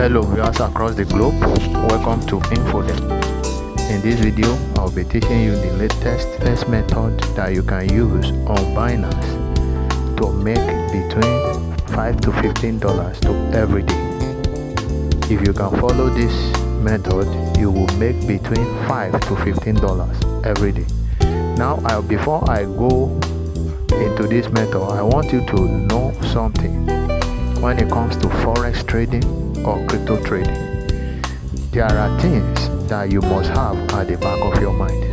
Hello viewers across the globe, welcome to InfoDem. In this video, I'll be teaching you the latest method that you can use on Binance to make between $5 to $15 to every day. If you can follow this method, you will make between $5 to $15 every day. Now, before I go into this method, I want you to know something when it comes to forex trading or crypto trading. There are things that you must have at the back of your mind.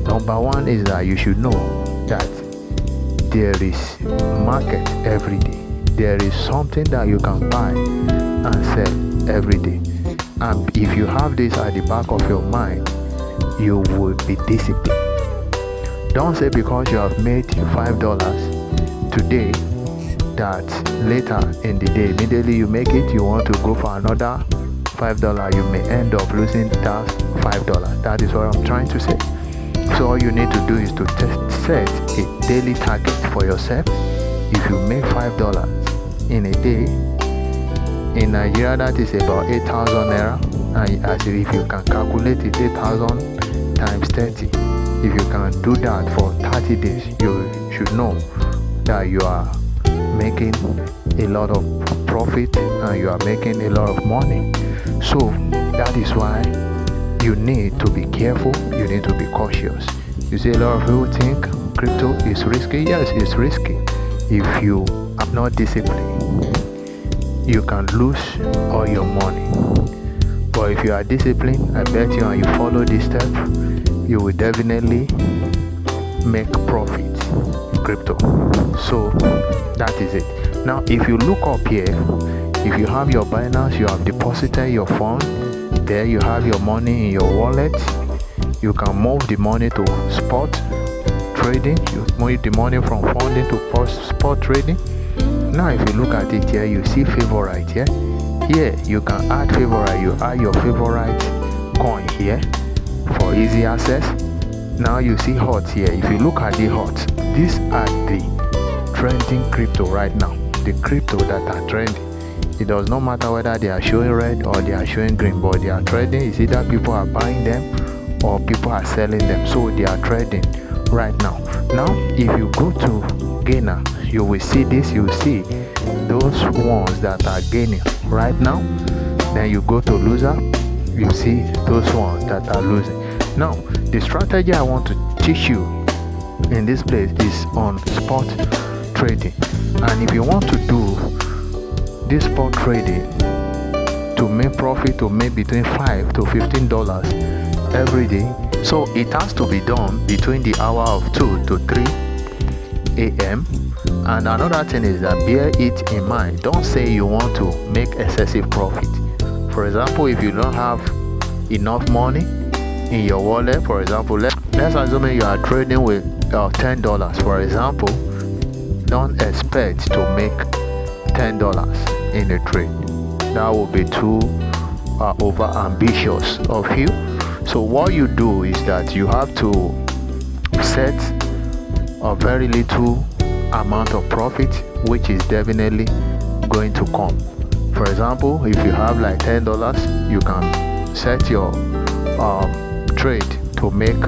Number one is that you should know that there is market every day. There is something that you can buy and sell every day. And if you have this at the back of your mind, you will be disciplined. Don't say because you have made $5 today that later in the day, immediately you make it, you want to go for another $5, you may end up losing that $5. That is what I'm trying to say. So all you need to do is to set a daily target for yourself. If you make $5 in a day, in Nigeria that is about 8,000 naira, and as if you can calculate it, 8,000 times 30, if you can do that for 30 days, you should know that you are making a lot of profit and you are making a lot of money. So that is why you need to be careful, you need to be cautious. You see, a lot of people think crypto is risky. Yes, it's risky. If you are not disciplined, you can lose all your money. But if you are disciplined, I bet you, and you follow this step, you will definitely make profit in crypto. So that is it. Now if you look up here, if you have your Binance, you have deposited your fund there, you have your money in your wallet, you can move the money to spot trading. You move the money from funding to spot trading. Now if you look at it here, you see favorite here. Here you can add favorite. You add your favorite coin here for easy access. Now you see hot here. If you look at the hot, these are the trending crypto right now, the crypto that are trending. It does not matter whether they are showing red or they are showing green, but they are trading. It's either people are buying them or people are selling them, so they are trading right now. Now if you go to gainer, you will see this. You will see those ones that are gaining right now. Then you go to loser, you see those ones that are losing. Now the strategy I want to teach you in this place is on spot trading. And if you want to do this spot trading to make profit, to make between $5 to $15 every day, so it has to be done between the hour of 2 to 3 a.m. And another thing is that bear it in mind. Don't say you want to make excessive profit. For example, if you don't have enough money in your wallet, for example, let's assume you are trading with $10, for example. Don't expect to make $10 in a trade. That would be too over ambitious of you. So what you do is that you have to set a very little amount of profit, which is definitely going to come. For example, if you have like $10, you can set your trade to make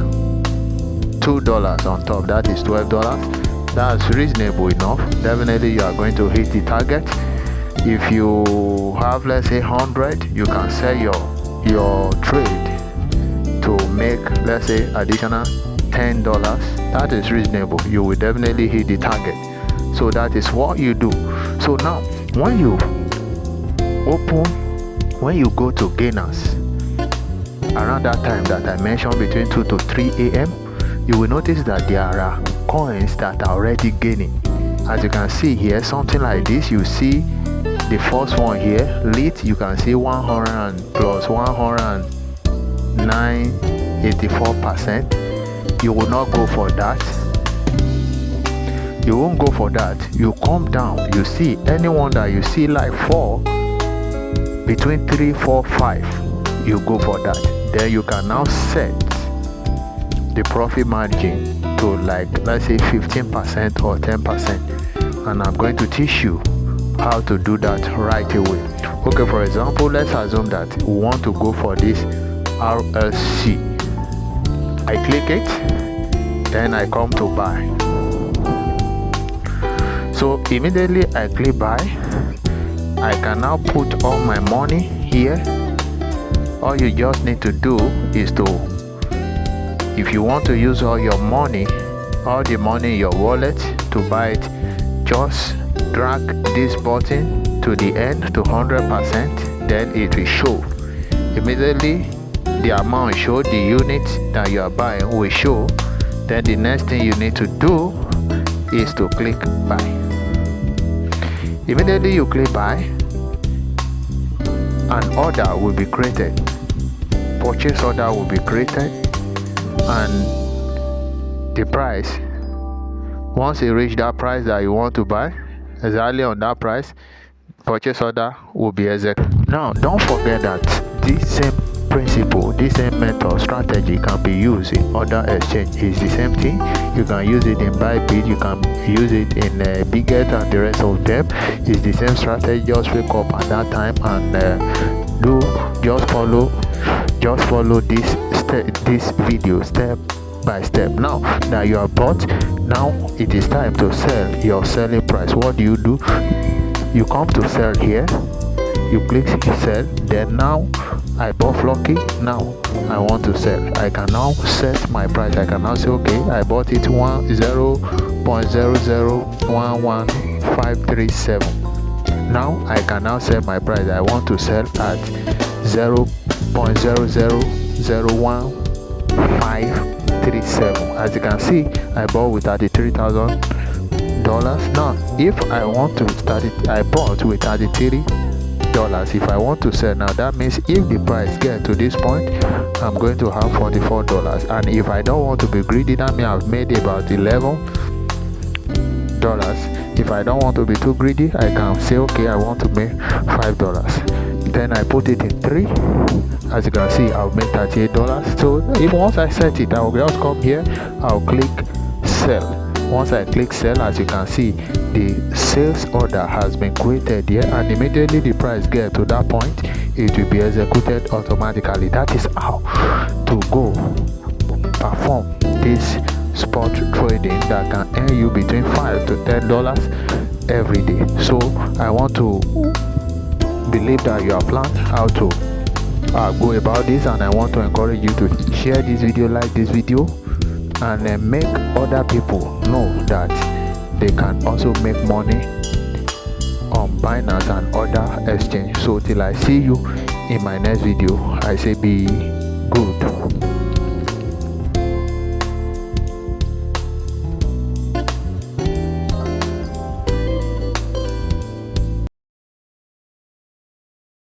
$2 on top. That is $12. That's reasonable enough. Definitely you are going to hit the target. If you have, let's say, 100, you can sell your trade to make, let's say, additional $10. That is reasonable. You will definitely hit the target. So that is what you do. So now when you go to gainers around that time that I mentioned, between 2 to 3 a.m., you will notice that there are coins that are already gaining. As you can see here, something like this. You see the first one here, lit. You can see 100 and plus 109.84%. You will not go for that. You won't go for that. You come down, you see anyone that you see like 4, between 3, 4, 5, you go for that. Then you can now set the profit margin to, like, let's say 15% or 10%. And I'm going to teach you how to do that right away. Okay, for example, let's assume that we want to go for this RLC. I click it, then I come to buy. So immediately I click buy. I can now put all my money here. All you just need to do is to, if you want to use all your money, all the money in your wallet to buy it, just drag this button to the end to 100%, then it will show. Immediately the amount show, the unit that you are buying will show. Then the next thing you need to do is to click buy. Immediately you click buy, an order will be created. Purchase order will be created, and the price, once you reach that price that you want to buy, exactly on that price, purchase order will be executed. Now don't forget that this same principle, this same method, strategy can be used in other exchange. It's the same thing. You can use it in Bybit, you can use it in Bybit and the rest of them. It's the same strategy. Just wake up at that time and just follow this video step by step. Now that you are bought, now it is time to sell your selling price. What do? You come to sell here, you click sell, then now I bought Flocky, now I want to sell. I can now set my price. I can now say, okay, I bought it 0.0011537. now I can now set my price. I want to sell at 0.0001537. As you can see, I bought with $33,000. Now if I want to start it, I bought with $33. If I want to sell now, that means if the price get to this point, I'm going to have $44. And if I don't want to be greedy, that means I've made about $11. If I don't want to be too greedy, I can say, okay, I want to make $5. Then I put it in 3. As you can see, I'll make $38. So if once I set it, I'll just come here, I'll click sell. Once I click sell, as you can see, the sales order has been created here, and immediately the price get to that point, it will be executed automatically. That is how to go perform this spot trading that can earn you between $5 to $10 every day. So I want to believe that you have planned how to go about this, and I want to encourage you to share this video, like this video, and make other people know that they can also make money on Binance and other exchange. So till I see you in my next video, I say be